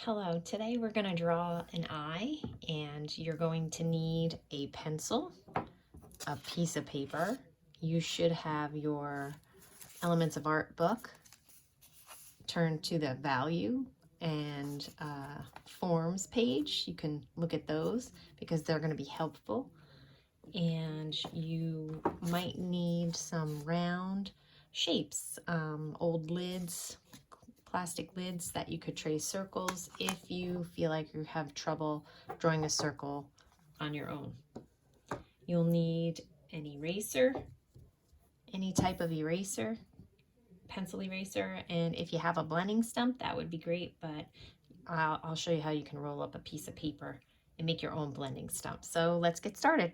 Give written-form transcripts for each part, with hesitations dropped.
Hello, today we're going to draw an eye, and you're going to need a pencil, a piece of paper. You should have your Elements of Art book. Turn to the value and forms page. You can look at those because they're going to be helpful. And you might need some round shapes, old lids, plastic lids that you could trace circles if you feel like you have trouble drawing a circle on your own. You'll need an eraser, any type of eraser, pencil eraser, and if you have a blending stump, that would be great, but I'll show you how you can roll up a piece of paper and make your own blending stump. So let's get started.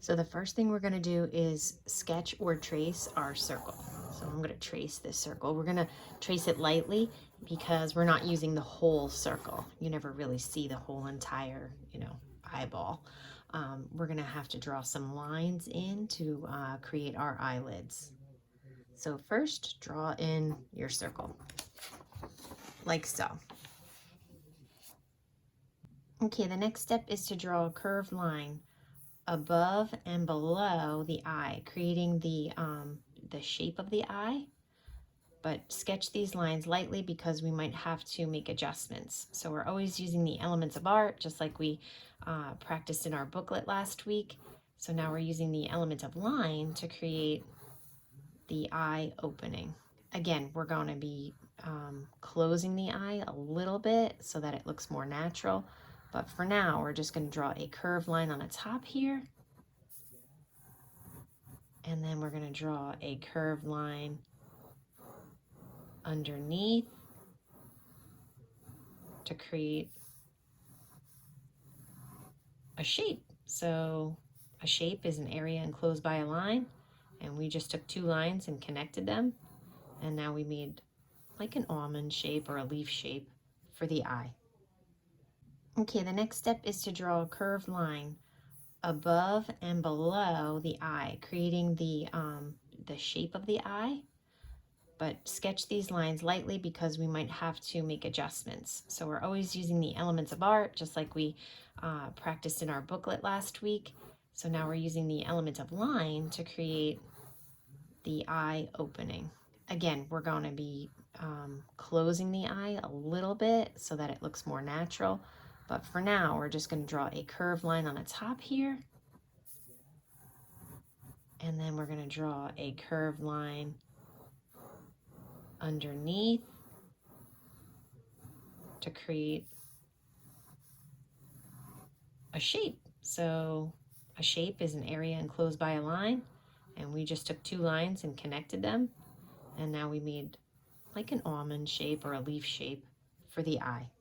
So the first thing we're going to do is sketch or trace our circle. So I'm going to trace this circle. We're going to trace it lightly because we're not using the whole circle. You never really see the whole entire, eyeball. We're going to have to draw some lines in to create our eyelids. So first, draw in your circle, like so. Okay, the next step is to draw a curved line above and below the eye, creating the shape of the eye, but sketch these lines lightly because we might have to make adjustments. So we're always using the Elements of Art, just like we practiced in our booklet last week. So now we're using the element of line to create the eye opening. Again, we're going to be closing the eye a little bit so that it looks more natural. But for now, we're just going to draw a curved line on the top here. And then we're going to draw a curved line underneath to create a shape. So a shape is an area enclosed by a line. And we just took two lines and connected them. And now we made like an almond shape or a leaf shape for the eye. Okay, the next step is to draw a curved line above and below the eye, creating the shape of the eye, but sketch these lines lightly because we might have to make adjustments. So we're always using the Elements of Art, just like we practiced in our booklet last week. So now we're using the element of line to create the eye opening. Again, we're going to be closing the eye a little bit so that it looks more natural. But for now, we're just going to draw a curved line on the top here. And then we're going to draw a curved line underneath to create a shape. So a shape is an area enclosed by a line. And we just took two lines and connected them. And now we made like an almond shape or a leaf shape for the eye.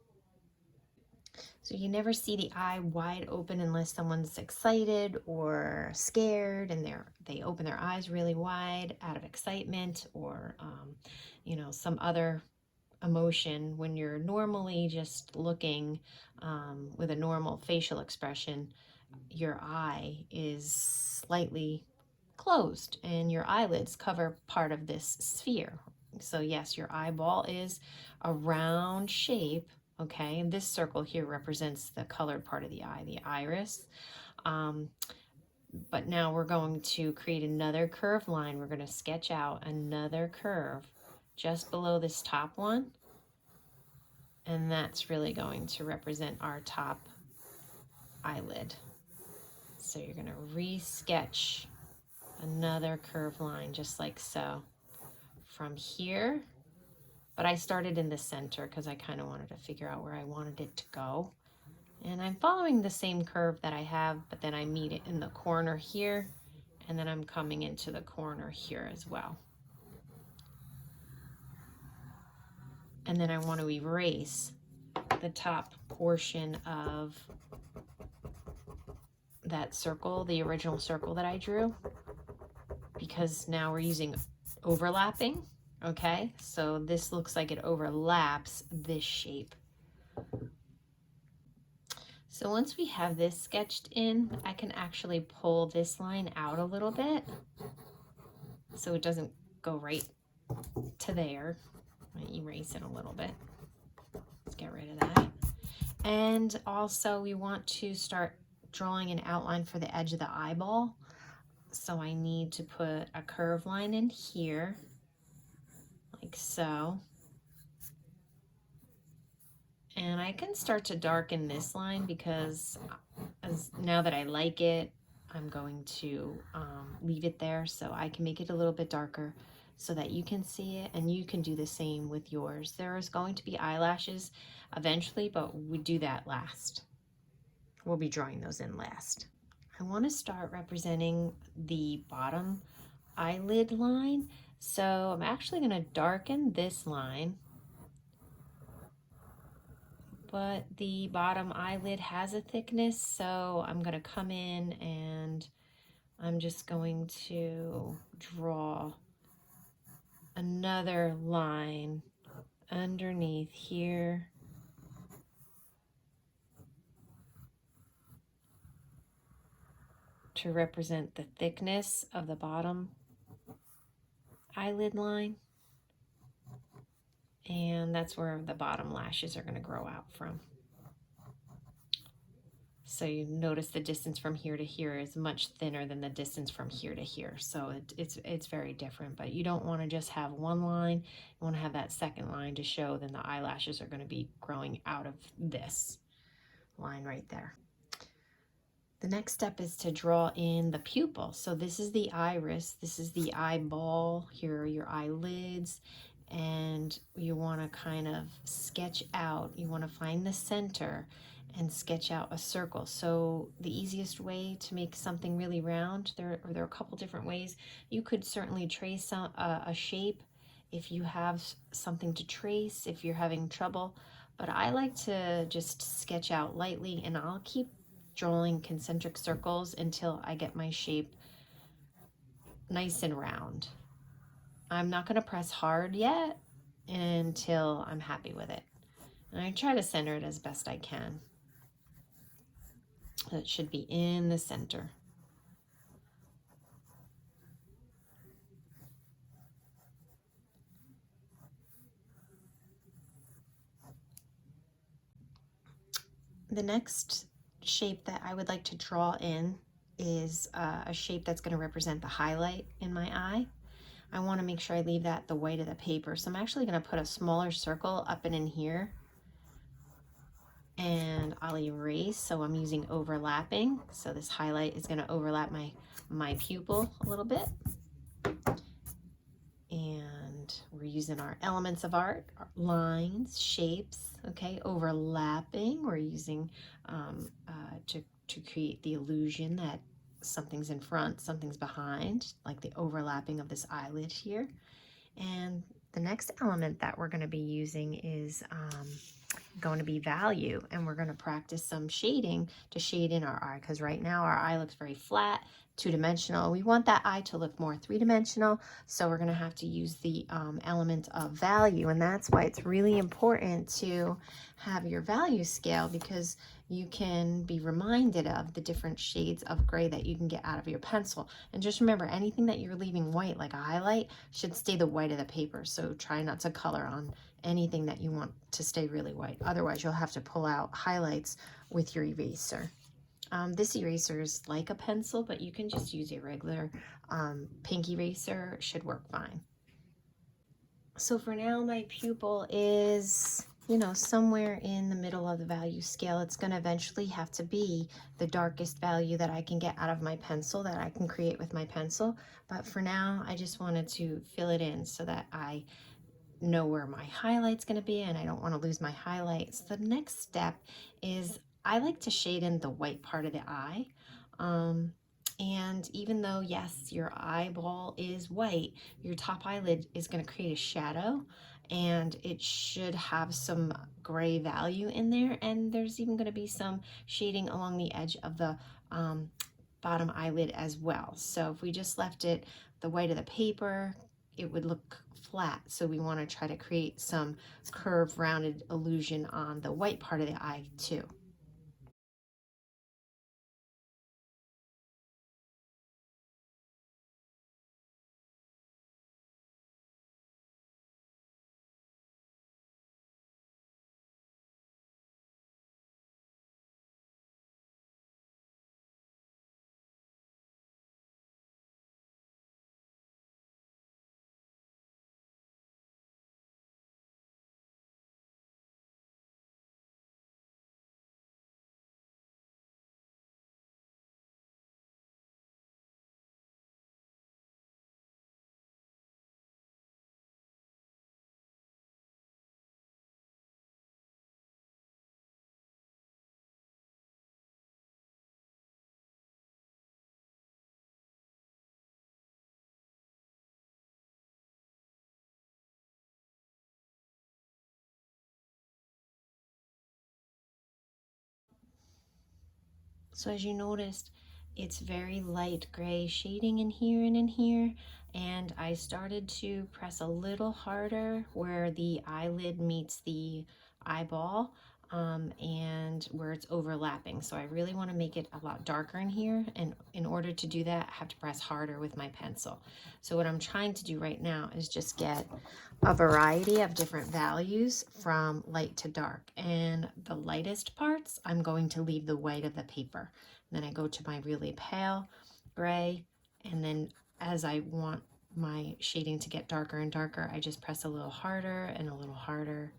So you never see the eye wide open unless someone's excited or scared and they open their eyes really wide out of excitement or, some other emotion. When you're normally just looking with a normal facial expression, your eye is slightly closed and your eyelids cover part of this sphere. So yes, your eyeball is a round shape. Okay, and this circle here represents the colored part of the eye, the iris. But now we're going to create another curved line. We're going to sketch out another curve just below this top one. And that's really going to represent our top eyelid. So you're going to re-sketch another curved line just like so from here. But I started in the center because I kind of wanted to figure out where I wanted it to go. And I'm following the same curve that I have, but then I meet it in the corner here, and then I'm coming into the corner here as well. And then I want to erase the top portion of that circle, the original circle that I drew, because now we're using overlapping. Okay, so this looks like it overlaps this shape. So once we have this sketched in, I can actually pull this line out a little bit so it doesn't go right to there. I erase it a little bit. get rid of that. And also we want to start drawing an outline for the edge of the eyeball. So I need to put a curve line in here, like so. And I can start to darken this line because now that I like it, I'm going to leave it there so I can make it a little bit darker so that you can see it, and you can do the same with yours. There is going to be eyelashes eventually, but we do that last. We'll be drawing those in last. I want to start representing the bottom eyelid line. So I'm actually going to darken this line, but the bottom eyelid has a thickness, so I'm going to come in and I'm just going to draw another line underneath here. To represent the thickness of the bottom eyelid line. And that's where the bottom lashes are going to grow out from. So you notice the distance from here to here is much thinner than the distance from here to here. So it's very different, but you don't want to just have one line. You want to have that second line to show then the eyelashes are going to be growing out of this line right there. The next step is to draw in the pupil. So this is the iris, this is the eyeball, here are your eyelids, and you want to kind of sketch out, you want to find the center and sketch out a circle. So the easiest way to make something really round, there are a couple different ways. You could certainly trace a shape if you have something to trace, if you're having trouble, but I like to just sketch out lightly, and I'll keep drawing concentric circles until I get my shape nice and round. I'm not going to press hard yet until I'm happy with it. And I try to center it as best I can. It should be in the center. The next shape that I would like to draw in is a shape that's going to represent the highlight in my eye. I want to make sure I leave that the white of the paper. So I'm actually going to put a smaller circle up and in here, and I'll erase. So I'm using overlapping. So this highlight is going to overlap my pupil a little bit. And we're using our elements of art, lines, shapes, okay, overlapping. We're using to create the illusion that something's in front, something's behind, like the overlapping of this eyelid here. And the next element that we're going to be using is going to be value, and we're going to practice some shading to shade in our eye, because right now our eye looks very flat, two-dimensional. We want that eye to look more three-dimensional, so we're going to have to use the element of value, and that's why it's really important to have your value scale, because you can be reminded of the different shades of gray that you can get out of your pencil. And just remember, anything that you're leaving white, like a highlight, should stay the white of the paper, so try not to color on anything that you want to stay really white. Otherwise, you'll have to pull out highlights with your eraser. This eraser is like a pencil, but you can just use a regular pink eraser. It should work fine. So for now, my pupil is, somewhere in the middle of the value scale. It's going to eventually have to be the darkest value that I can get out of my pencil, that I can create with my pencil. But for now, I just wanted to fill it in so that I know where my highlight's going to be, and I don't want to lose my highlights. The next step is I like to shade in the white part of the eye. And even though, yes, your eyeball is white, your top eyelid is going to create a shadow, and it should have some gray value in there. And there's even going to be some shading along the edge of the bottom eyelid as well. So if we just left it the white of the paper, it would look flat. So we want to try to create some curved, rounded illusion on the white part of the eye too. So as you noticed, it's very light gray shading in here and in here. And I started to press a little harder where the eyelid meets the eyeball, and where it's overlapping. So I really want to make it a lot darker in here. And in order to do that, I have to press harder with my pencil. So what I'm trying to do right now is just get a variety of different values from light to dark. And the lightest parts, I'm going to leave the white of the paper. And then I go to my really pale gray, and then as I want my shading to get darker and darker, I just press a little harder and a little harder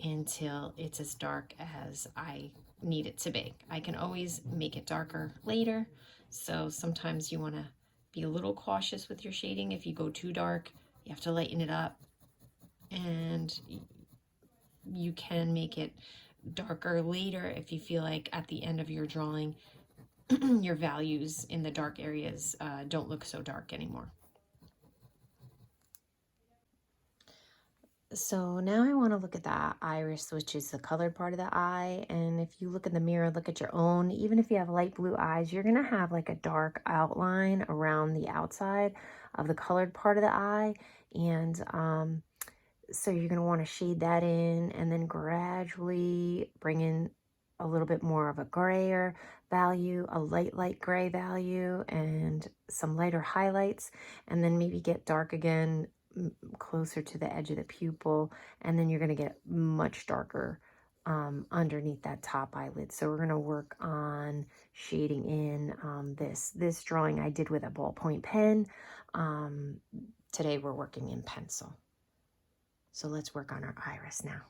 until it's as dark as I need it to be. I can always make it darker later, so sometimes you want to be a little cautious with your shading. If you go too dark, you have to lighten it up, and you can make it darker later if you feel like at the end of your drawing your values in the dark areas don't look so dark anymore. So now I want to look at that iris, which is the colored part of the eye. And if you look in the mirror, look at your own, even if you have light blue eyes, you're going to have like a dark outline around the outside of the colored part of the eye. And so you're going to want to shade that in and then gradually bring in a little bit more of a grayer value, a light gray value, and some lighter highlights, and then maybe get dark again closer to the edge of the pupil, and then you're going to get much darker underneath that top eyelid. So we're going to work on shading in this drawing I did with a ballpoint pen. Today we're working in pencil. So let's work on our iris now.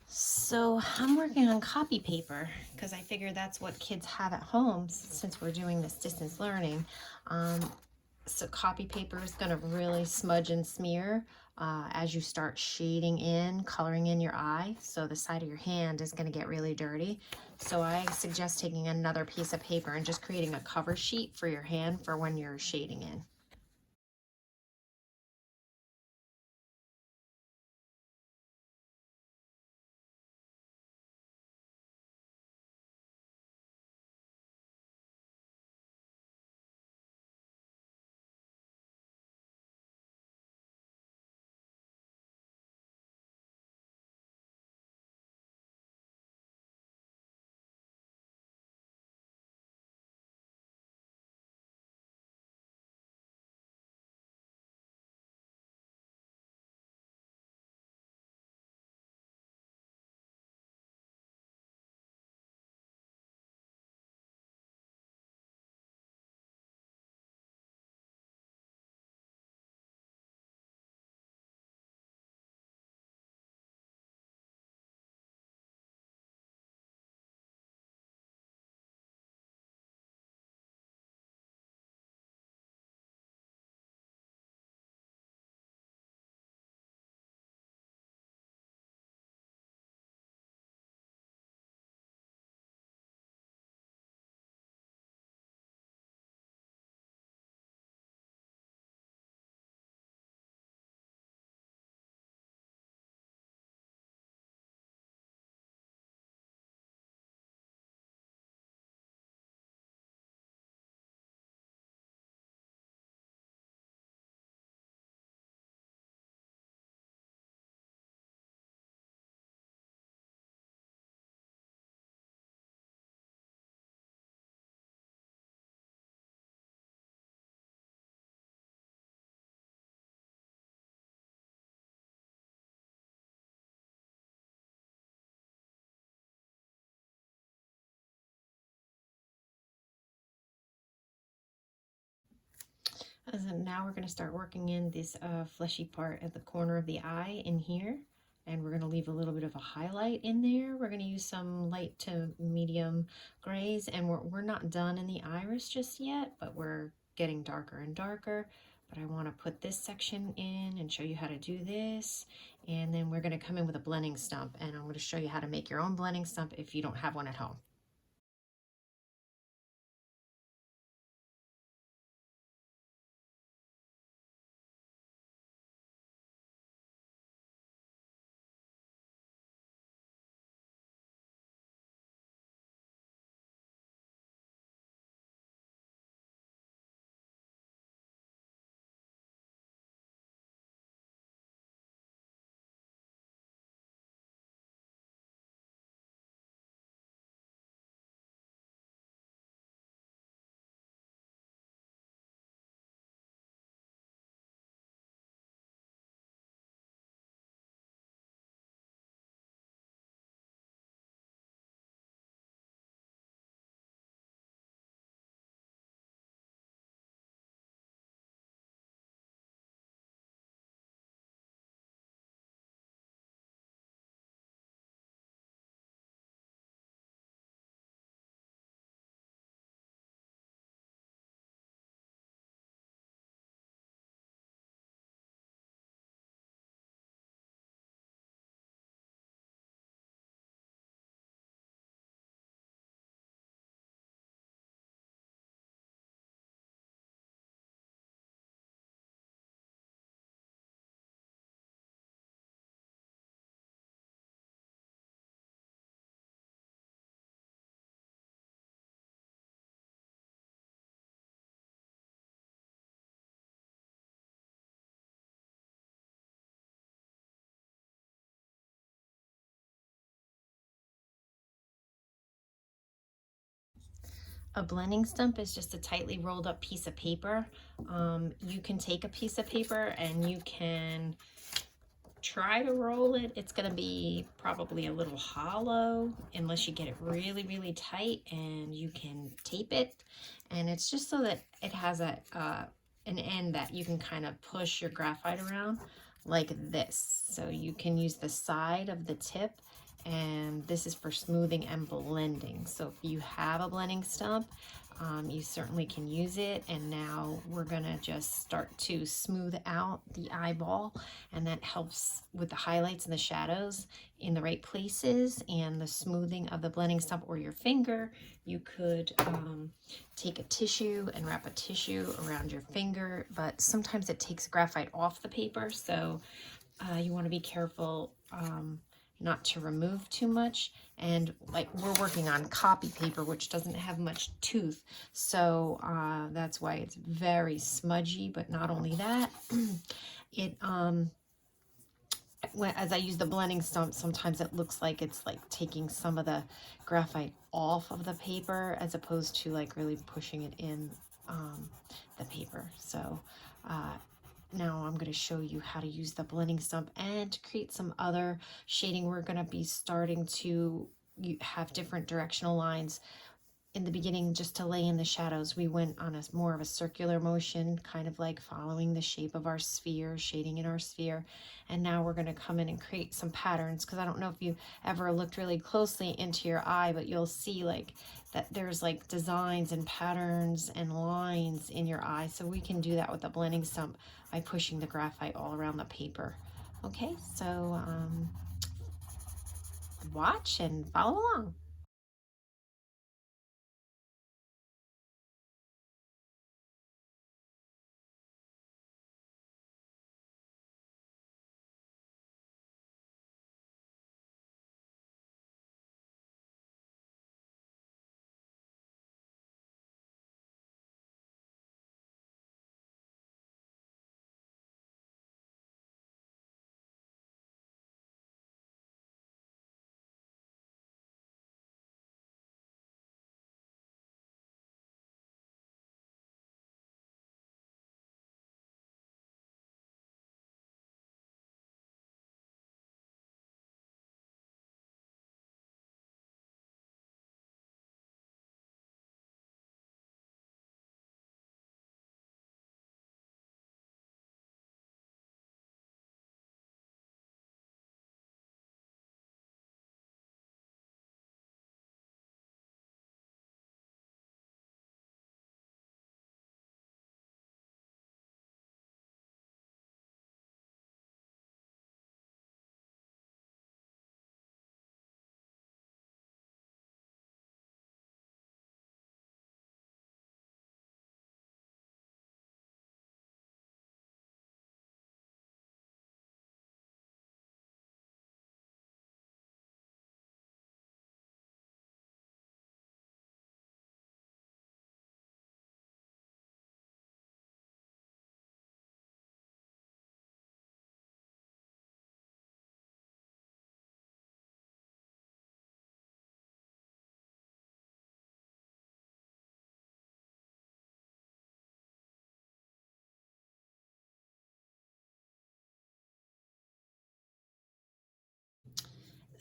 So I'm working on copy paper because I figure that's what kids have at home since we're doing this distance learning. So copy paper is going to really smudge and smear as you start shading in, coloring in your eye. So the side of your hand is going to get really dirty. So I suggest taking another piece of paper and just creating a cover sheet for your hand for when you're shading in. And now we're going to start working in this fleshy part at the corner of the eye in here. And we're going to leave a little bit of a highlight in there. We're going to use some light to medium grays. And we're not done in the iris just yet, but we're getting darker and darker. But I want to put this section in and show you how to do this. And then we're going to come in with a blending stump. And I'm going to show you how to make your own blending stump if you don't have one at home. A blending stump is just a tightly rolled up piece of paper. You can take a piece of paper and you can try to roll it. It's going to be probably a little hollow unless you get it really, really tight, and you can tape it. And it's just so that it has an end that you can kind of push your graphite around like this. So you can use the side of the tip, and this is for smoothing and blending. So if you have a blending stump, you certainly can use it. And now we're gonna just start to smooth out the eyeball, and that helps with the highlights and the shadows in the right places and the smoothing of the blending stump or your finger. You could take a tissue and wrap a tissue around your finger, but sometimes it takes graphite off the paper, so you want to be careful not to remove too much. And like, we're working on copy paper, which doesn't have much tooth, so that's why it's very smudgy. But not only that, it as I use the blending stump, sometimes it looks like it's like taking some of the graphite off of the paper as opposed to like really pushing it in the paper. So now I'm going to show you how to use the blending stump and to create some other shading. We're going to be starting to have different directional lines. In the beginning, just to lay in the shadows, we went on a more of a circular motion, kind of like following the shape of our sphere, shading in our sphere. And now we're going to come in and create some patterns, because I don't know if you ever looked really closely into your eye, but you'll see like that there's like designs and patterns and lines in your eye. So we can do that with the blending stump by pushing the graphite all around the paper. Okay, so watch and follow along.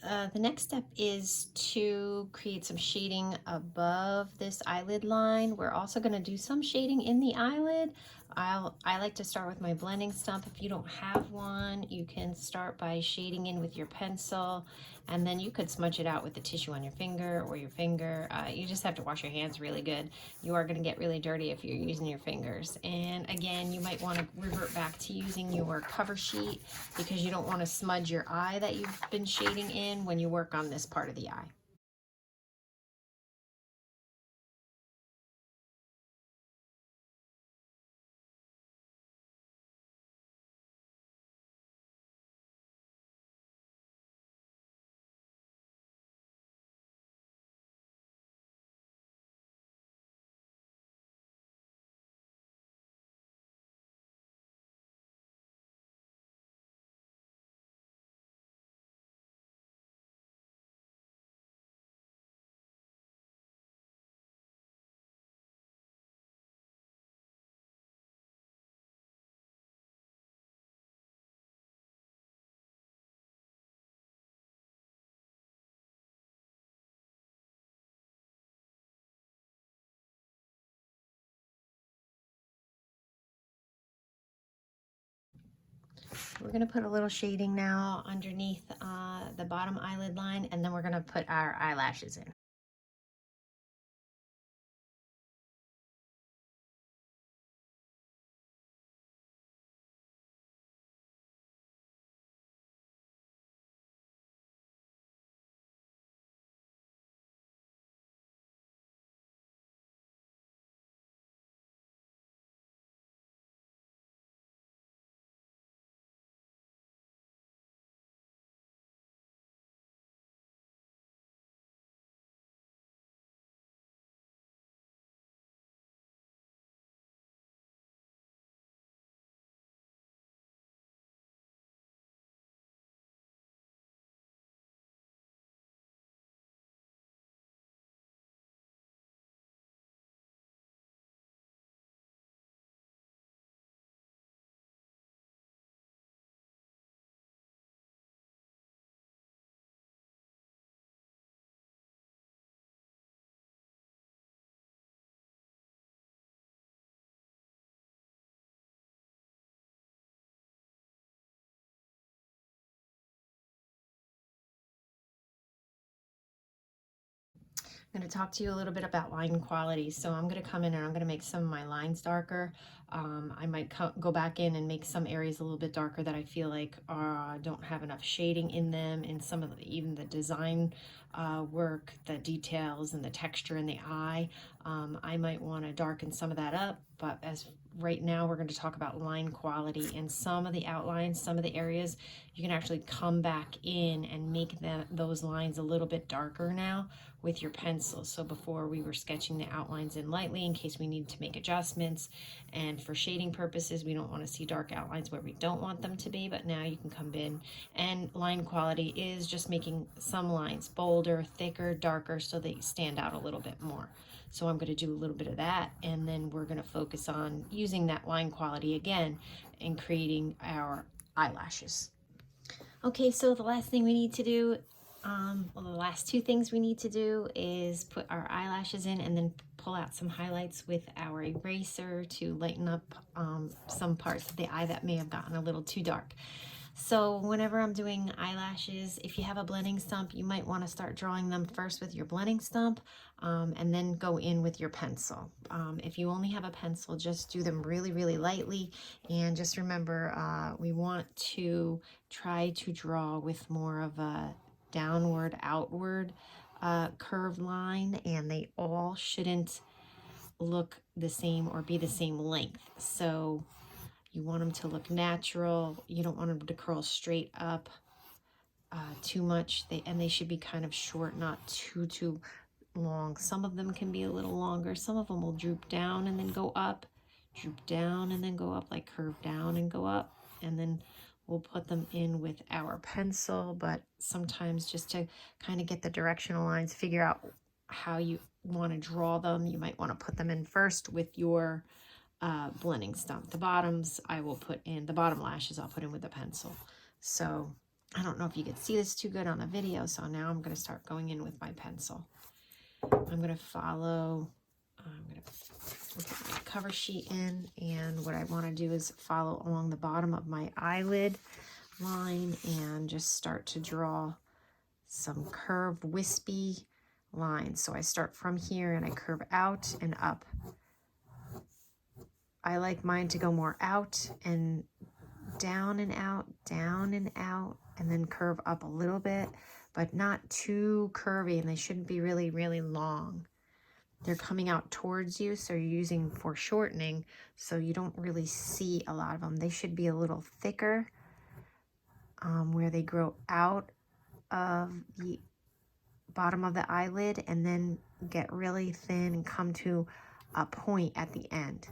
The next step is to create some shading above this eyelid line. We're also going to do some shading in the eyelid. I like to start with my blending stump. If you don't have one, you can start by shading in with your pencil, and then you could smudge it out with the tissue on your finger or your finger. You just have to wash your hands really good. You are going to get really dirty if you're using your fingers. And again, you might want to revert back to using your cover sheet because you don't want to smudge your eye that you've been shading in when you work on this part of the eye. We're going to put a little shading now underneath the bottom eyelid line, and then we're going to put our eyelashes in. I'm going to talk to you a little bit about line quality. So I'm going to come in and I'm going to make some of my lines darker. I might go back in and make some areas a little bit darker that I feel like don't have enough shading in them, and some of even the design work, the details and the texture in the eye. I might want to darken some of that up, but as right now we're going to talk about line quality, and some of the outlines, some of the areas you can actually come back in and make those lines a little bit darker now with your pencil. So before we were sketching the outlines in lightly in case we need to make adjustments, and for shading purposes we don't want to see dark outlines where we don't want them to be, but now you can come in, and line quality is just making some lines bolder, thicker, darker, so they stand out a little bit more. So I'm going to do a little bit of that, and then we're going to focus on using that line quality again in creating our eyelashes. Okay, so the last thing we need to do, well, the last two things we need to do is put our eyelashes in and then pull out some highlights with our eraser to lighten up some parts of the eye that may have gotten a little too dark. So whenever I'm doing eyelashes, if you have a blending stump, you might want to start drawing them first with your blending stump and then go in with your pencil. If you only have a pencil, just do them really, really lightly. And just remember, we want to try to draw with more of a downward, outward curved line, and they all shouldn't look the same or be the same length. So you want them to look natural. You don't want them to curl straight up too much. They should be kind of short, not too long. Some of them can be a little longer. Some of them will droop down and then go up, droop down and then go up, like curve down and go up. And then we'll put them in with our pencil, but sometimes just to kind of get the directional lines, figure out how you want to draw them, you might want to put them in first with your blending stump. The bottoms I will put in, the bottom lashes I'll put in with the pencil. So I don't know if you could see this too good on the video, so now I'm going to start going in with my pencil. I'm going to follow, I'm going to put my cover sheet in, and what I want to do is follow along the bottom of my eyelid line and just start to draw some curved, wispy lines. So I start from here and I curve out and up. I like mine to go more out and down and out, down and out, and then curve up a little bit, but not too curvy, and they shouldn't be really, really long. They're coming out towards you, so you're using foreshortening, so you don't really see a lot of them. They should be a little thicker where they grow out of the bottom of the eyelid and then get really thin and come to a point at the end.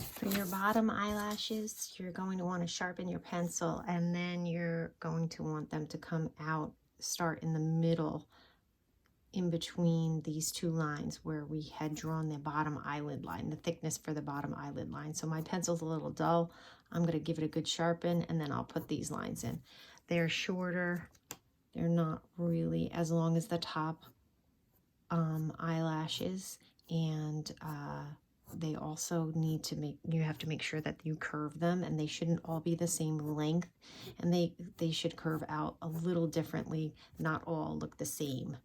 For your bottom eyelashes, you're going to want to sharpen your pencil, and then you're going to want them to come out, start in the middle, in between these two lines where we had drawn the bottom eyelid line, the thickness for the bottom eyelid line. So my pencil's a little dull. I'm going to give it a good sharpen, and then I'll put these lines in. They're shorter. They're not really as long as the top eyelashes, and they also need to you have to make sure that you curve them, and they shouldn't all be the same length, and they should curve out a little differently, not all look the same.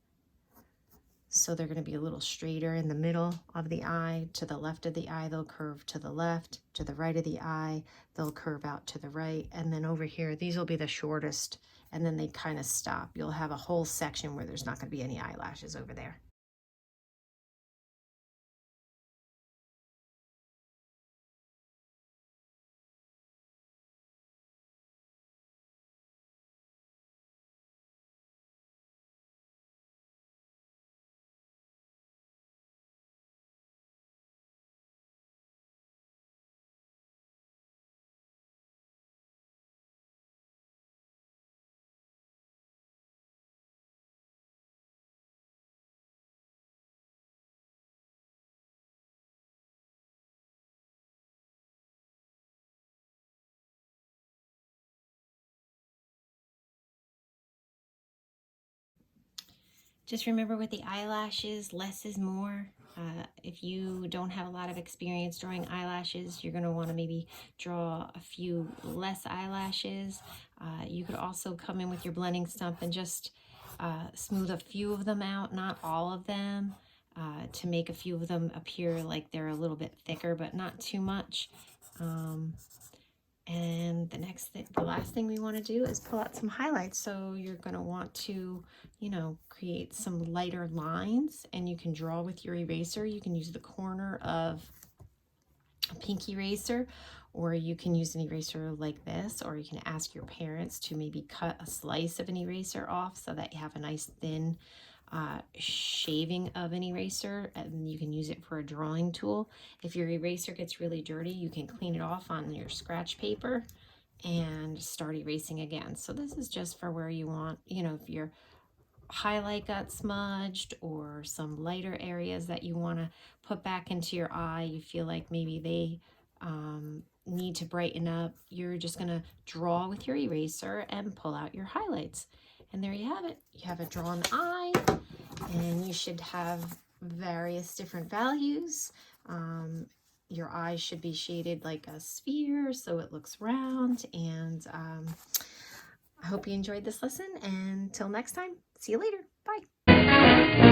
So they're going to be a little straighter in the middle of the eye. To the left of the eye, they'll curve to the left. To the right of the eye, they'll curve out to the right. And then over here, these will be the shortest, and then they kind of stop. You'll have a whole section where there's not going to be any eyelashes over there. Just remember with the eyelashes, less is more. If you don't have a lot of experience drawing eyelashes, you're going to want to maybe draw a few less eyelashes. You could also come in with your blending stump and just smooth a few of them out, not all of them, to make a few of them appear like they're a little bit thicker, but not too much. And the last thing we want to do is pull out some highlights. So you're going to want to, create some lighter lines, and you can draw with your eraser. You can use the corner of a pink eraser, or you can use an eraser like this, or you can ask your parents to maybe cut a slice of an eraser off so that you have a nice thin shaving of an eraser, and you can use it for a drawing tool. If your eraser gets really dirty, you can clean it off on your scratch paper and start erasing again. So this is just for where you want, if your highlight got smudged or some lighter areas that you want to put back into your eye, you feel like maybe they need to brighten up, you're just going to draw with your eraser and pull out your highlights. And there you have it. You have a drawn eye, and you should have various different values. Your eyes should be shaded like a sphere so it looks round, and I hope you enjoyed this lesson, and until next time, see you later. Bye.